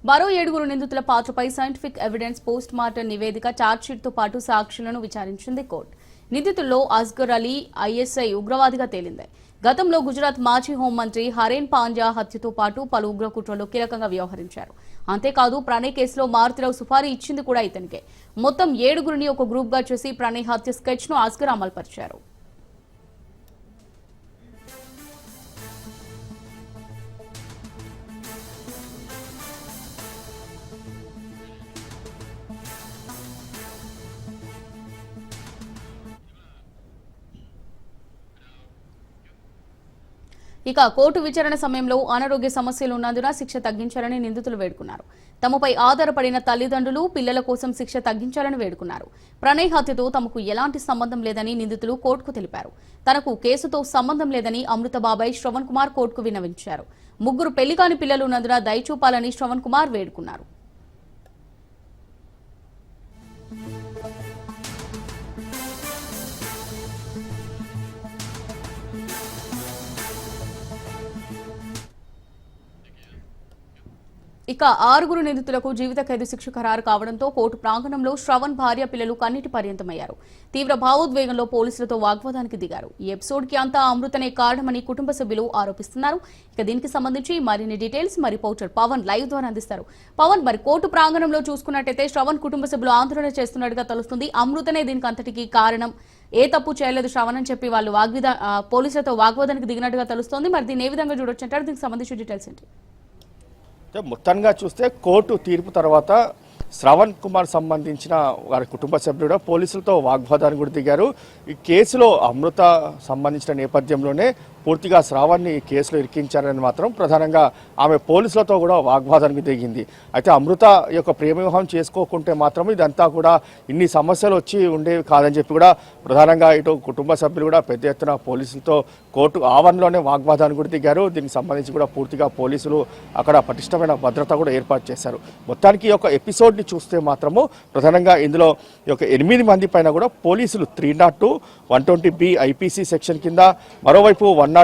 మరో 7 నిందితుల పాత్రపై సైంటిఫిక్ ఎవిడెన్స్ పోస్ట్ మార్టం నివేదిక ఛార్జ్షీట్తో పాటు సాక్షులను విచారించింది కోర్టు. నిందితుల్లో అస్గర్ అలీ ఐఎస్ఐ ఉగ్రవాదిగా తేలింది. గతంలో గుజరాత్ మాజీ హోంమంత్రి హరేన్ పాండ్యా హత్యతో పాటు పలు ఉగ్ర కుట్రల్లో కీలకంగా వ్యవహరించారు. అంతేకాదు ప్రణయ్ కేసులో మారుతిరావు సుపారీ ఇచ్చింది కూడా ఇతనికే. మొత్తం 7 ఒక గ్రూప్ గా చేసి ప్రణయ్ హత్య స్కెచ్ ను అస్గర్ అమలుపరిచారు. ఇక కోర్టు విచారణ సమయంలో అనారోగ్య సమస్యలు ఉన్నందున శిక్ష తగ్గించాలని నిందితులు వేడుకున్నారు. తమపై ఆధారపడిన తల్లిదండ్రులు పిల్లల కోసం శిక్ష తగ్గించాలని వేడుకున్నారు. ప్రణయ్ హత్యతో తమకు ఎలాంటి సంబంధం లేదని నిందితులు కోర్టుకు తెలిపారు. తనకు కేసుతో సంబంధం లేదని అమృత బాబాయ్ శ్రవణ్ కుమార్ కోర్టుకు విన్నవించారు. 3 పెళ్లికాని పిల్లలు ఉన్నందున దయచూపాలని శ్రవణ్ కుమార్ వేడుకున్నారు. ఇక 6 నిందితులకు జీవిత ఖైదు శిక్ష ఖరారు కావడంతో కోర్టు ప్రాంగణంలో శ్రవణ్ భార్య పిల్లలు కన్నీటి పర్యంతమయ్యారు. తీవ్ర భావోద్వేగంలో పోలీసులతో వాగ్వాదానికి దిగారు. ఈ ఎపిసోడ్ కి అంతా అమృతనే కారణమని కుటుంబ సభ్యులు ఆరోపిస్తున్నారు. ఇక దీనికి సంబంధించి మరిన్ని డీటెయిల్స్ రిపోర్టర్ పవన్ లైవ్ ద్వారా అందిస్తారు. పవన్, మరి కోర్టు ప్రాంగణంలో చూసుకున్నట్టయితే శ్రవణ్ కుటుంబ సభ్యులు ఆందోళన చేస్తున్నట్టుగా తెలుస్తుంది. అమృతనే దీనికి అంతటికి కారణం, ఏ తప్పు చేయలేదు శ్రవణ్ అని చెప్పి వాళ్ళు పోలీసులతో వాగ్వాదానికి దిగినట్టుగా తెలుస్తోంది. మరి దీన్ని ఏ విధంగా చూడొచ్చు అంటారు? దీనికి సంబంధించి డీటెయిల్స్ ఏంటి? మొత్తంగా చూస్తే కోర్టు తీర్పు తర్వాత శ్రవణ్ కుమార్ సంబంధించిన వారి కుటుంబ సభ్యులు పోలీసులతో వాగ్వాదానికి కూడా దిగారు. ఈ కేసులో అమృత సంబంధించిన నేపథ్యంలోనే పూర్తిగా శ్రావణ్ని కేసులో ఇరికించారని మాత్రం ప్రధానంగా ఆమె పోలీసులతో కూడా వాగ్వాదానికి దిగింది. అయితే అమృత యొక్క ప్రేమ వివాహం చేసుకోకుంటే మాత్రం ఇదంతా కూడా ఇన్ని సమస్యలు వచ్చి ఉండేవి కాదని చెప్పి కూడా ప్రధానంగా ఇటు కుటుంబ సభ్యులు కూడా పెద్ద ఎత్తున పోలీసులతో కోర్టు ఆవరణలోనే వాగ్వాదానికి కూడా దిగారు. దీనికి సంబంధించి కూడా పూర్తిగా పోలీసులు అక్కడ పటిష్టమైన భద్రత కూడా ఏర్పాటు చేశారు. మొత్తానికి ఈ యొక్క ఎపిసోడ్ని చూస్తే మాత్రము ప్రధానంగా ఇందులో ఈ యొక్క 8 మంది పైన కూడా పోలీసులు 302, 120B ఐపీసీ సెక్షన్ కింద, మరోవైపు 109,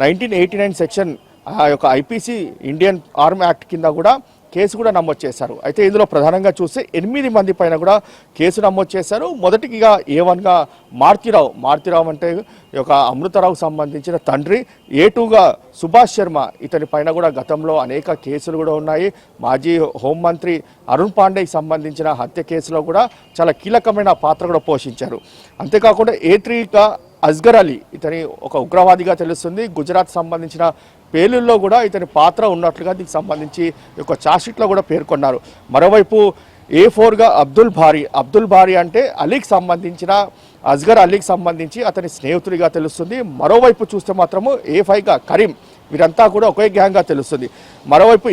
1989 సెక్షన్ ఆ యొక్క ఐపీసీ ఇండియన్ ఆర్మ్ యాక్ట్ కింద కూడా కేసు కూడా నమోదు చేశారు. అయితే ఇందులో ప్రధానంగా చూస్తే 8 మంది పైన కూడా కేసు నమోదు చేశారు. మొదటిగా A1గా మారుతిరావు అంటే ఈ యొక్క అమృతరావు సంబంధించిన తండ్రి, A2గా సుభాష్ శర్మ, ఇతని పైన కూడా గతంలో అనేక కేసులు కూడా ఉన్నాయి. మాజీ హోంమంత్రి అరుణ్ పాండేకి సంబంధించిన హత్య కేసులో కూడా చాలా కీలకమైన పాత్ర కూడా పోషించారు. అంతేకాకుండా A3గా అస్గర్ అలీ, ఇతని ఒక ఉగ్రవాదిగా తెలుస్తుంది. గుజరాత్ సంబంధించిన పేలుల్లో కూడా ఇతని పాత్ర ఉన్నట్లుగా దీనికి సంబంధించి ఒక ఛార్జ్షీట్లో కూడా పేర్కొన్నారు. మరోవైపు A4గా అబ్దుల్ భారీ అంటే అలీకి సంబంధించిన అస్గర్ అలీకి సంబంధించి అతని స్నేహితుడిగా తెలుస్తుంది. మరోవైపు చూస్తే మాత్రము A5గా కరీం, వీరంతా కూడా ఒకే గ్యాంగ్గా తెలుస్తుంది. మరోవైపు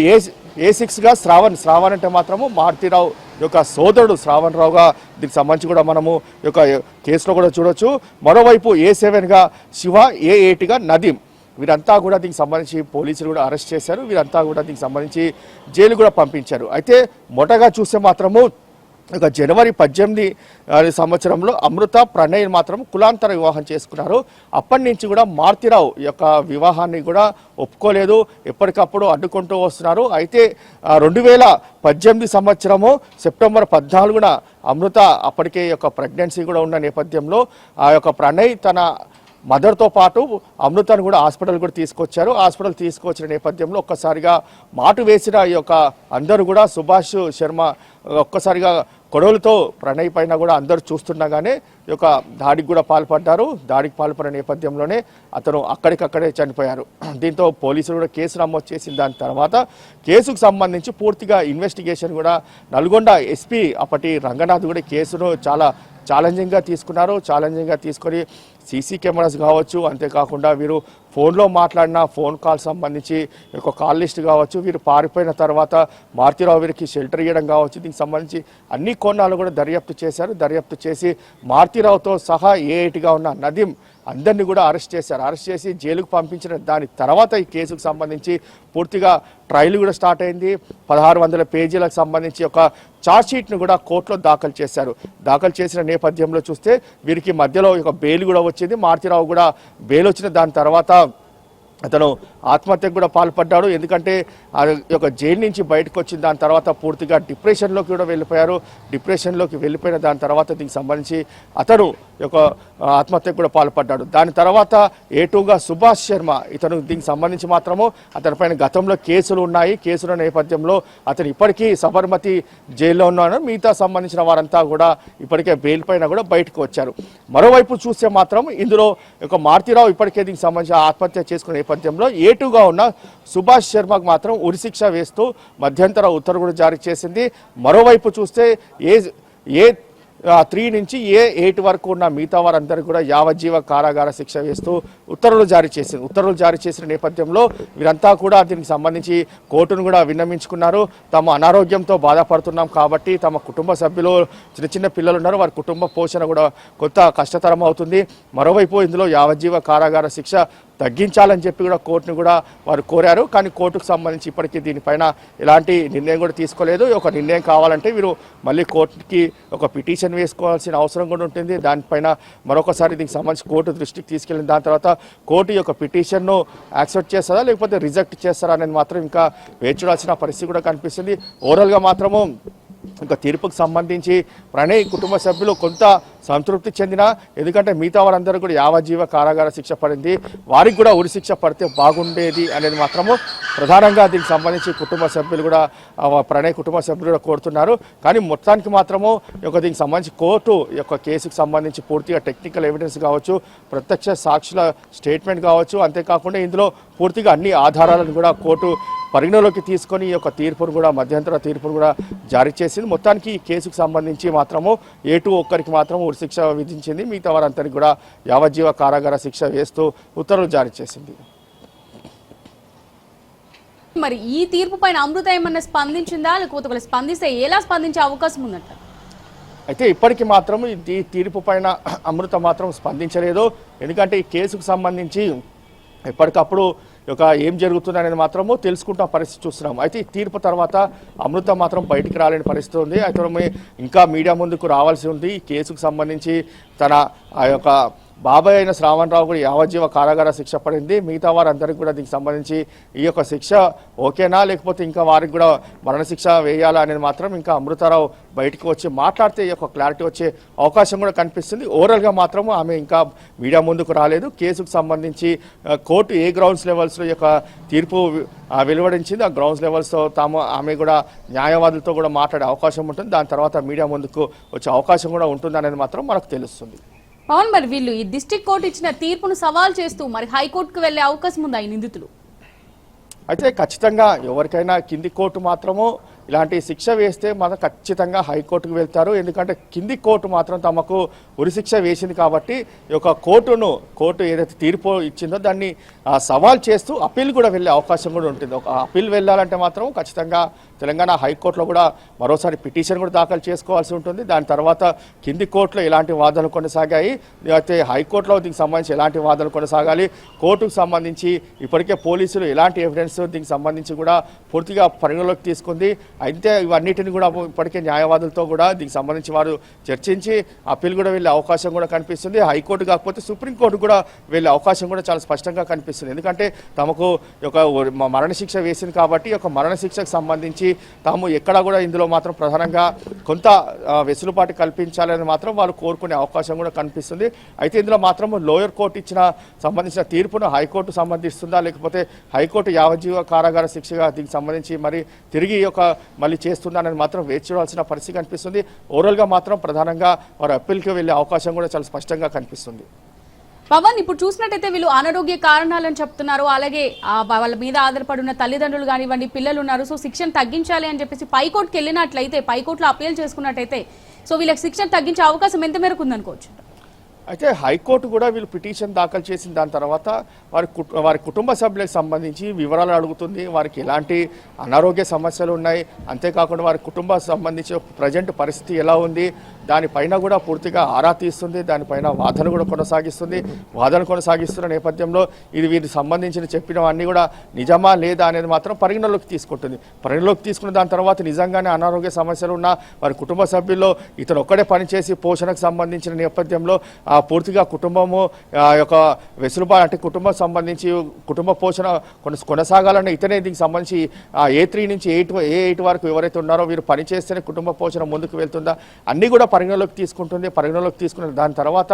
A6గా శ్రావణ్ అంటే మాత్రము మారుతిరావు యొక్క సోదరుడు శ్రావణ్ రావుగా దీనికి సంబంధించి కూడా మనము ఈ యొక్క కేసులో కూడా చూడొచ్చు. మరోవైపు A7గా శివ, A8గా నదీం, వీరంతా కూడా దీనికి సంబంధించి పోలీసులు కూడా అరెస్ట్ చేశారు. వీరంతా కూడా దీనికి సంబంధించి జైలు కూడా పంపించారు. అయితే మొదటగా చూస్తే మాత్రము ఇక జనవరి 18 సంవత్సరంలో అమృత ప్రణయ్ మాత్రం కులాంతర వివాహం చేసుకున్నారు. అప్పటి నుంచి కూడా మారుతిరావు యొక్క వివాహాన్ని కూడా ఒప్పుకోలేదు, ఎప్పటికప్పుడు అడ్డుకుంటూ వస్తున్నారు. అయితే 2018 సంవత్సరము సెప్టెంబర్ 14న అమృత అప్పటికే యొక్క ప్రెగ్నెన్సీ కూడా ఉన్న నేపథ్యంలో ఆ యొక్క ప్రణయ్ తన మదర్తో పాటు అమృతను కూడా హాస్పిటల్ కూడా తీసుకొచ్చారు. హాస్పిటల్ తీసుకొచ్చిన నేపథ్యంలో ఒక్కసారిగా మాటు వేసిన ఈ యొక్క అందరూ కూడా సుభాష్ శర్మ ఒక్కసారిగా గొడవలతో ప్రణయ్ పైన కూడా అందరూ చూస్తుండగానే ఈ యొక్క దాడికి కూడా పాల్పడ్డారు. దాడికి పాల్పడిన నేపథ్యంలోనే అతను అక్కడికక్కడే చనిపోయారు. దీంతో పోలీసులు కూడా కేసు నమోదు చేసిన దాని తర్వాత కేసుకు సంబంధించి పూర్తిగా ఇన్వెస్టిగేషన్ కూడా నల్గొండ ఎస్పీ అప్పటి రంగనాథ్ కూడా కేసును చాలా ఛాలెంజింగ్గా తీసుకొని సీసీ కెమెరాస్ కావచ్చు, అంతేకాకుండా వీరు ఫోన్లో మాట్లాడిన ఫోన్ కాల్ సంబంధించి ఒక కాల్ లిస్ట్ కావచ్చు, వీరు పారిపోయిన తర్వాత మారుతిరావు వీరికి షెల్టర్ ఇవ్వడం కావచ్చు, దీనికి సంబంధించి అన్ని కోణాలు కూడా దర్యాప్తు చేశారు. దర్యాప్తు చేసి మారుతిరావుతో సహా A8గా ఉన్న నదీం అందరినీ కూడా అరెస్ట్ చేసి జైలుకు పంపించిన దాని తర్వాత ఈ కేసుకు సంబంధించి పూర్తిగా ట్రయల్ కూడా స్టార్ట్ అయింది. 1600 పేజీలకు సంబంధించి ఒక ఛార్జ్షీట్ను కూడా కోర్టులో దాఖలు చేసిన నేపథ్యంలో చూస్తే వీరికి మధ్యలో ఒక బెయిల్ కూడా వచ్చింది. మారుతిరావు కూడా బెయిల్ వచ్చిన దాని తర్వాత అతను ఆత్మహత్యకు కూడా పాల్పడ్డాడు. ఎందుకంటే ఆ యొక్క జైలు నుంచి బయటకు వచ్చిన దాని తర్వాత పూర్తిగా డిప్రెషన్లోకి కూడా వెళ్ళిపోయారు. డిప్రెషన్లోకి వెళ్ళిపోయిన దాని తర్వాత దీనికి సంబంధించి అతడు యొక్క ఆత్మహత్యకు కూడా పాల్పడ్డాడు. దాని తర్వాత ఏటుగా సుభాష్ శర్మ ఇతను దీనికి సంబంధించి మాత్రము అతనిపైన గతంలో కేసులు ఉన్నాయి. కేసుల నేపథ్యంలో అతను ఇప్పటికీ సబర్మతి జైల్లో ఉన్నాడు. మిగతా సంబంధించిన వారంతా కూడా ఇప్పటికే బెయిల్ పైన కూడా బయటకు వచ్చారు. మరోవైపు చూస్తే మాత్రం ఇందులో ఒక మారుతీరావు ఇప్పటికే దీనికి సంబంధించి ఆత్మహత్య చేసుకునే నేపథ్యంలో ఏటుగా ఉన్న సుభాష్ శర్మకు మాత్రం ఉరిశిక్ష వేస్తూ మధ్యంతర ఉత్తర్వులు కూడా జారీ చేసింది. మరోవైపు చూస్తే ఏ 3 నుంచి A8 వరకు ఉన్న మిగతా వారందరికీ కూడా యావజ్జీవ కారాగార శిక్ష వేస్తూ ఉత్తర్వులు జారీ చేసింది. ఉత్తర్వులు జారీ చేసిన నేపథ్యంలో వీరంతా కూడా దీనికి సంబంధించి కోర్టును కూడా విన్నవించుకున్నారు. తమ అనారోగ్యంతో బాధపడుతున్నాం కాబట్టి తమ కుటుంబ సభ్యులు చిన్న పిల్లలు ఉన్నారు, వారి కుటుంబ పోషణ కూడా కొంత కష్టతరం అవుతుంది. మరోవైపు ఇందులో యావజ్జీవ కారాగార శిక్ష తగ్గించాలని చెప్పి కూడా కోర్టును కూడా వారు కోరారు. కానీ కోర్టుకు సంబంధించి ఇప్పటికీ దీనిపైన ఎలాంటి నిర్ణయం కూడా తీసుకోలేదు. ఒక నిర్ణయం కావాలంటే వీరు మళ్ళీ కోర్టుకి ఒక పిటిషన్ వేసుకోవాల్సిన అవసరం కూడా ఉంటుంది. దానిపైన మరొకసారి దీనికి సంబంధించి కోర్టు దృష్టికి తీసుకెళ్ళిన దాని తర్వాత కోర్టు యొక్క పిటిషన్ను యాక్సెప్ట్ చేస్తారా లేకపోతే రిజెక్ట్ చేస్తారా అనేది మాత్రం ఇంకా వేచి చూడాల్సిన పరిస్థితి కూడా కనిపిస్తుంది. ఓవరాల్గా మాత్రము ఇంకా తీర్పుకు సంబంధించి ప్రణయ్ కుటుంబ సభ్యులు కొంత సంతృప్తి చెందిన, ఎందుకంటే మిగతా వారందరూ కూడా యావజ్జీవ కారాగార శిక్ష పడింది, వారికి కూడా ఉరి శిక్ష పడితే బాగుండేది అనేది మాత్రము ప్రధానంగా దీనికి సంబంధించి కుటుంబ సభ్యులు కూడా ప్రణయ్ కుటుంబ సభ్యులు కూడా కోరుతున్నారు. కానీ మొత్తానికి మాత్రము దీనికి సంబంధించి కోర్టు యొక్క కేసుకు సంబంధించి పూర్తిగా టెక్నికల్ ఎవిడెన్స్ కావచ్చు, ప్రత్యక్ష సాక్షుల స్టేట్మెంట్ కావచ్చు, అంతేకాకుండా ఇందులో పూర్తిగా అన్ని ఆధారాలను కూడా కోర్టు పరిగణలోకి తీసుకొని ఈ యొక్క తీర్పును కూడా మధ్యంతర తీర్పును కూడా జారీ చేసింది. మొత్తానికి ఈ కేసుకు సంబంధించి మాత్రము A2 ఒక్కరికి మాత్రం ఉరిశిక్ష విధించింది. మిగతా వారందరికీ కూడా యావజ్జీవ కారాగార శిక్ష వేస్తూ ఉత్తర్వులు జారీ చేసింది. మరి ఈ తీర్పు పైన అమృత ఏమన్నా స్పందించిందా, లేకపోతే స్పందిస్తే ఎలా స్పందించే అవకాశం ఉందంట? అయితే ఇప్పటికీ మాత్రం ఈ తీర్పు పైన అమృత మాత్రం స్పందించలేదు. ఎందుకంటే ఈ కేసుకు సంబంధించి ఎప్పటికప్పుడు ఏం జరుగుతుంది అనేది మాత్రము తెలుసుకుంటున్న పరిస్థితి చూస్తున్నాము. అయితే ఈ తీర్పు తర్వాత అమృత మాత్రం బయటికి రాలేని పరిస్థితి ఉంది. అయితే ఇంకా మీడియా ముందుకు రావాల్సి ఉంది. ఈ కేసుకు సంబంధించి తన ఆ యొక్క బాబాయ్ అయిన శ్రావణ్ రావు కూడా యావజ్జీవ కారాగార శిక్ష పడింది. మిగతా వారందరికీ కూడా దీనికి సంబంధించి ఈ యొక్క శిక్ష ఓకేనా లేకపోతే ఇంకా వారికి కూడా మరణశిక్ష వేయాలా అనేది మాత్రం ఇంకా అమృతారావు బయటికి వచ్చి మాట్లాడితే ఈ యొక్క క్లారిటీ వచ్చే అవకాశం కూడా కనిపిస్తుంది. ఓవరాల్గా మాత్రం ఆమె ఇంకా మీడియా ముందుకు రాలేదు. కేసుకు సంబంధించి కోర్టు ఏ గ్రౌండ్స్ లెవెల్స్లో ఈ యొక్క తీర్పు వెలువడించింది, ఆ గ్రౌండ్స్ లెవెల్స్తో ఆమె కూడా న్యాయవాదులతో కూడా మాట్లాడే అవకాశం ఉంటుంది. దాని తర్వాత మీడియా ముందుకు వచ్చే అవకాశం కూడా ఉంటుంది అనేది మాత్రం మనకు తెలుస్తుంది. అవును, మరి వీళ్ళు ఈ డిస్ట్రిక్ట్ కోర్టు ఇచ్చిన తీర్పును సవాల్ చేస్తూ మరి హైకోర్టుకు వెళ్లే అవకాశం ఉందా ఈ నిందితులు? అయితే ఖచ్చితంగా ఎవరికైనా కింది కోర్టు మాత్రము ఇలాంటి శిక్ష వేస్తే మాత్రం ఖచ్చితంగా హైకోర్టుకు వెళ్తారు. ఎందుకంటే కింది కోర్టు మాత్రం తమకు ఉరిశిక్ష వేసింది కాబట్టి ఈ యొక్క కోర్టు ఏదైతే తీర్పు ఇచ్చిందో దాన్ని సవాల్ చేస్తూ అప్పీల్ కూడా వెళ్ళే అవకాశం కూడా ఉంటుంది. ఒక అప్పీల్ వెళ్ళాలంటే మాత్రం ఖచ్చితంగా తెలంగాణ హైకోర్టులో కూడా మరోసారి పిటిషన్ కూడా దాఖలు చేసుకోవాల్సి ఉంటుంది. దాని తర్వాత కింది కోర్టులో ఎలాంటి వాదనలు కొనసాగాయి, అయితే హైకోర్టులో దీనికి సంబంధించి ఎలాంటి వాదనలు కొనసాగాలి, కోర్టుకు సంబంధించి ఇప్పటికే పోలీసులు ఎలాంటి ఎవిడెన్స్ దీనికి సంబంధించి కూడా పూర్తిగా పరిగణలోకి తీసుకుంది. అయితే ఇవన్నిటిని కూడా ఇప్పటికే న్యాయవాదులతో కూడా దీనికి సంబంధించి వారు చర్చించి అప్పీల్ కూడా వెళ్ళే అవకాశం కూడా కనిపిస్తుంది. హైకోర్టు కాకపోతే సుప్రీంకోర్టు కూడా వెళ్ళే అవకాశం కూడా చాలా స్పష్టంగా కనిపిస్తుంది. ఎందుకంటే తమకు ఒక మరణశిక్ష వేసింది కాబట్టి ఒక మరణశిక్షకు సంబంధించి తాము ఎక్కడా కూడా ఇందులో మాత్రం ప్రధానంగా కొంత వెసులుబాటు కల్పించాలని మాత్రం వాళ్ళు కోరుకునే అవకాశం కూడా కనిపిస్తుంది. అయితే ఇందులో మాత్రం లోయర్ కోర్టు సంబంధించిన తీర్పును హైకోర్టు సంబంధిస్తుందా లేకపోతే హైకోర్టు యావజ్జీవ కారాగార శిక్షగా దీనికి సంబంధించి మరి తిరిగి మళ్ళీ చేస్తుందా అనేది మాత్రం వేచి చూడాల్సిన పరిస్థితి కనిపిస్తుంది. ఓవరాల్గా మాత్రం ప్రధానంగా వారు అప్పీల్కి వెళ్ళే అవకాశం కూడా చాలా స్పష్టంగా కనిపిస్తుంది. పవన్, ఇప్పుడు చూసినట్టయితే వీళ్ళు అనారోగ్య కారణాలని చెప్తున్నారు, అలాగే వాళ్ళ మీద ఆధారపడి ఉన్న తల్లిదండ్రులు కానివ్వండి, పిల్లలు ఉన్నారు, సో శిక్షను తగ్గించాలి అని చెప్పేసి పైకోర్టుకి వెళ్ళినట్లయితే, పైకోర్టులో అప్పీల్ చేసుకున్నట్టయితే సో వీళ్ళకి శిక్షను తగ్గించే అవకాశం ఎంత మేరకు ఉందనుకోవచ్చు? అయితే హైకోర్టు కూడా వీళ్ళు పిటిషన్ దాఖలు చేసిన దాని తర్వాత వారి కుటుంబ సభ్యులకు సంబంధించి వివరాలు అడుగుతుంది. వారికి ఎలాంటి అనారోగ్య సమస్యలు ఉన్నాయి, అంతేకాకుండా వారి కుటుంబ సంబంధించి ప్రజెంట్ పరిస్థితి ఎలా ఉంది దానిపైన కూడా పూర్తిగా ఆరా తీస్తుంది. దానిపైన వాదన కూడా కొనసాగిస్తున్న నేపథ్యంలో ఇది వీరికి సంబంధించిన చెప్పినవన్నీ కూడా నిజమా లేదా అనేది మాత్రం పరిగణలోకి తీసుకుంటుంది. పరిగణలోకి తీసుకున్న దాని తర్వాత నిజంగానే అనారోగ్య సమస్యలు ఉన్న వారి కుటుంబ సభ్యుల్లో ఇతను ఒక్కడే పనిచేసి పోషణకు సంబంధించిన నేపథ్యంలో పూర్తిగా కుటుంబము యొక్క వెసులుబాటు అంటే కుటుంబం సంబంధించి కుటుంబ పోషణ కొనసాగాలన్న ఇతనే దీనికి సంబంధించి A3 నుంచి A8 వరకు ఎవరైతే ఉన్నారో వీరు పనిచేస్తేనే కుటుంబ పోషణ ముందుకు వెళ్తుందా అన్నీ కూడా పరిగణలోకి తీసుకున్న దాని తర్వాత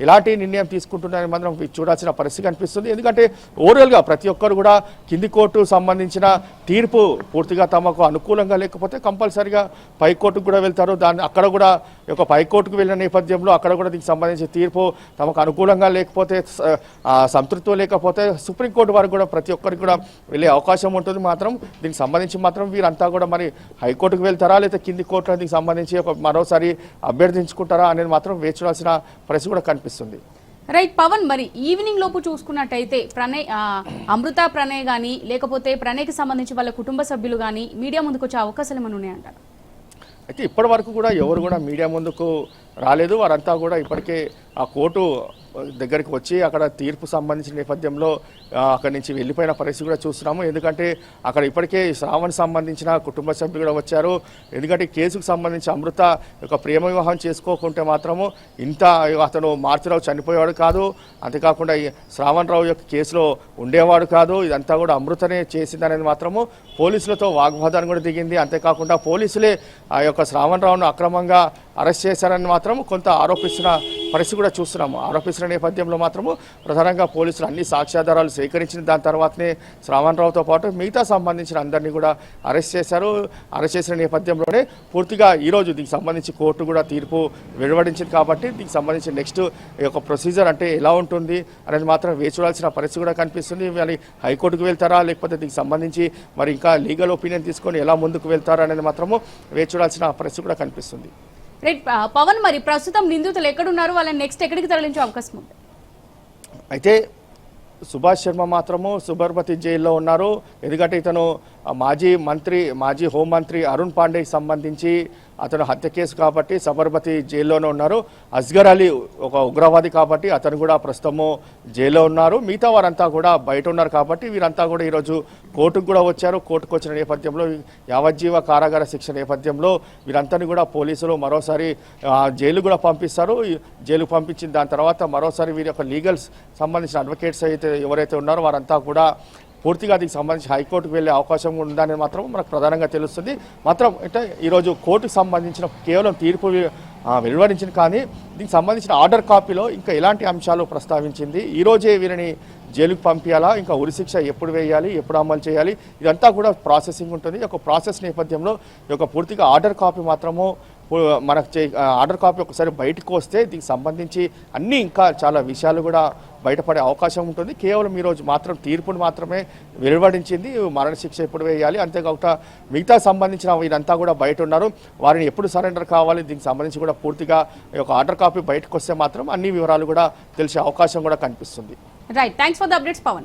ఎలాంటి నిర్ణయం తీసుకుంటుందని మనం చూడాల్సిన పరిస్థితి కనిపిస్తుంది. ఎందుకంటే ఓవరాల్గా ప్రతి ఒక్కరు కూడా కింది కోర్టు సంబంధించిన తీర్పు పూర్తిగా తమకు అనుకూలంగా లేకపోతే కంపల్సరిగా పైకోర్టుకు కూడా వెళ్తారు. అక్కడ కూడా ఒక పైకోర్టుకు వెళ్ళిన నేపథ్యంలో అక్కడ కూడా దీనికి సంబంధించిన తీర్పు తమకు అనుకూలంగా లేకపోతే సంతృప్తి లేకపోతే సుప్రీంకోర్టు వరకు కూడా ప్రతి ఒక్కరికి కూడా వెళ్ళే అవకాశం ఉంటుంది. మాత్రం దీనికి సంబంధించి మాత్రం వీరంతా కూడా మరి హైకోర్టుకు వెళ్తారా లేదా కింది కోర్టులో దీనికి సంబంధించి మరోసారి అభ్యర్థించుకుంటారా అనేది మాత్రం వేచి చూడాల్సిన పరిస్థితి కూడా కనిపిస్తుంది. రైట్ పవన్, మరి ఈవినింగ్ లోపు చూసుకున్నట్టయితే అమృత ప్రణయ్ కానీ లేకపోతే ప్రణయ్కి సంబంధించి వాళ్ళ కుటుంబ సభ్యులు కానీ మీడియా ముందుకు వచ్చే అవకాశాలు ఏమైనా ఉన్నాయంటారు? అయితే ఇప్పటి వరకు కూడా ఎవరు కూడా మీడియా ముందుకు రాలేదు. వారంతా కూడా ఇప్పటికే ఆ కోర్టు దగ్గరికి వచ్చి అక్కడ తీర్పు సంబంధించిన నేపథ్యంలో అక్కడి నుంచి వెళ్ళిపోయిన పరిస్థితి కూడా చూస్తున్నాము. ఎందుకంటే అక్కడ ఇప్పటికే శ్రావణ్ సంబంధించిన కుటుంబ సభ్యులు కూడా వచ్చారు. ఎందుకంటే కేసుకు సంబంధించి అమృత యొక్క ప్రేమ వివాహం చేసుకోకుంటే మాత్రము ఇంత అతను మార్చిరావు చనిపోయేవాడు కాదు, అంతేకాకుండా శ్రావణ్ రావు యొక్క కేసులో ఉండేవాడు కాదు. ఇదంతా కూడా అమృతనే చేసిందనేది మాత్రము పోలీసులతో వాగ్వాదాన్ని కూడా దిగింది. అంతేకాకుండా పోలీసులే ఆ యొక్క శ్రావణ్ రావును అక్రమంగా అరెస్ట్ చేశారని మాత్రం కొంత ఆరోపిస్తున్న పరిస్థితి కూడా చూస్తున్నాము. ఆరోపిస్తున్న నేపథ్యంలో మాత్రము ప్రధానంగా పోలీసులు అన్ని సాక్ష్యాధారాలు సేకరించిన దాని తర్వాతనే శ్రావణ్ రావుతో పాటు మిగతా సంబంధించిన అందరినీ కూడా అరెస్ట్ చేశారు. అరెస్ట్ చేసిన నేపథ్యంలోనే పూర్తిగా ఈరోజు దీనికి సంబంధించి కోర్టు కూడా తీర్పు వెలువడించింది. కాబట్టి దీనికి సంబంధించి నెక్స్ట్ యొక్క ప్రొసీజర్ అంటే ఎలా ఉంటుంది అనేది మాత్రం వేచి చూడాల్సిన పరిస్థితి కూడా కనిపిస్తుంది. మరి హైకోర్టుకు వెళ్తారా లేకపోతే దీనికి సంబంధించి మరి ఇంకా లీగల్ ఒపీనియన్ తీసుకొని ఎలా ముందుకు వెళ్తారా అనేది మాత్రము వేచి చూడాల్సిన పరిస్థితి కూడా కనిపిస్తుంది. రైట్ పవన్, మరి ప్రస్తుతం నిందితులు ఎక్కడున్నారు, వాళ్ళని నెక్స్ట్ ఎక్కడికి తరలించే అవకాశం ఉంది? అయితే సుభాష్ శర్మ మాత్రము సబర్మతి జైల్లో ఉన్నారు. ఎందుకంటే ఇతను మాజీ హోంమంత్రి అరుణ్ పాండేకి సంబంధించి అతను హత్య కేసు కాబట్టి సబర్మతి జైల్లోనే ఉన్నారు. అస్గర్ అలీ ఒక ఉగ్రవాది కాబట్టి అతను కూడా ప్రస్తుతము జైల్లో ఉన్నారు. మిగతా వారంతా కూడా బయట ఉన్నారు. కాబట్టి వీరంతా కూడా ఈరోజు కోర్టుకు కూడా వచ్చారు. కోర్టుకు వచ్చిన నేపథ్యంలో యావజ్జీవ కారాగార శిక్ష నేపథ్యంలో వీరందరినీ కూడా పోలీసులు మరోసారి జైలు కూడా పంపిస్తారు. జైలుకు పంపించిన దాని తర్వాత మరోసారి వీరి యొక్క లీగల్స్ సంబంధించిన అడ్వకేట్స్ ఎవరైతే ఉన్నారో వారంతా కూడా పూర్తిగా దీనికి సంబంధించి హైకోర్టుకు వెళ్ళే అవకాశం ఉందని మాత్రం మనకు ప్రధానంగా తెలుస్తుంది. మాత్రం అంటే ఈరోజు కోర్టుకు సంబంధించిన కేవలం తీర్పు వెలువరించింది, కానీ దీనికి సంబంధించిన ఆర్డర్ కాపీలో ఇంకా ఎలాంటి అంశాలు ప్రస్తావించింది, ఈరోజే వీరిని జైలుకు పంపించాలా, ఇంకా ఉరిశిక్ష ఎప్పుడు వేయాలి, ఎప్పుడు అమలు చేయాలి, ఇదంతా కూడా ప్రాసెసింగ్ ఉంటుంది. ఒక ప్రాసెస్ నేపథ్యంలో ఒక పూర్తిగా ఆర్డర్ కాపీ మాత్రము మనకు ఆర్డర్ కాపీ ఒకసారి బయటకు వస్తే దీనికి సంబంధించి అన్నీ ఇంకా చాలా విషయాలు కూడా బయటపడే అవకాశం ఉంటుంది. కేవలం ఈరోజు మాత్రం తీర్పును మాత్రమే వెలువడించింది, మరణశిక్ష ఎప్పుడు వేయాలి, అంతేకాకుండా మిగతా సంబంధించిన వీరంతా కూడా బయట ఉన్నారు, వారిని ఎప్పుడు సరెండర్ కావాలి, దీనికి సంబంధించి కూడా పూర్తిగా ఒక ఆర్డర్ కాపీ బయటకు వస్తే మాత్రం అన్ని వివరాలు కూడా తెలిసే అవకాశం కూడా కనిపిస్తుంది. Right, thanks for the updates Pawan.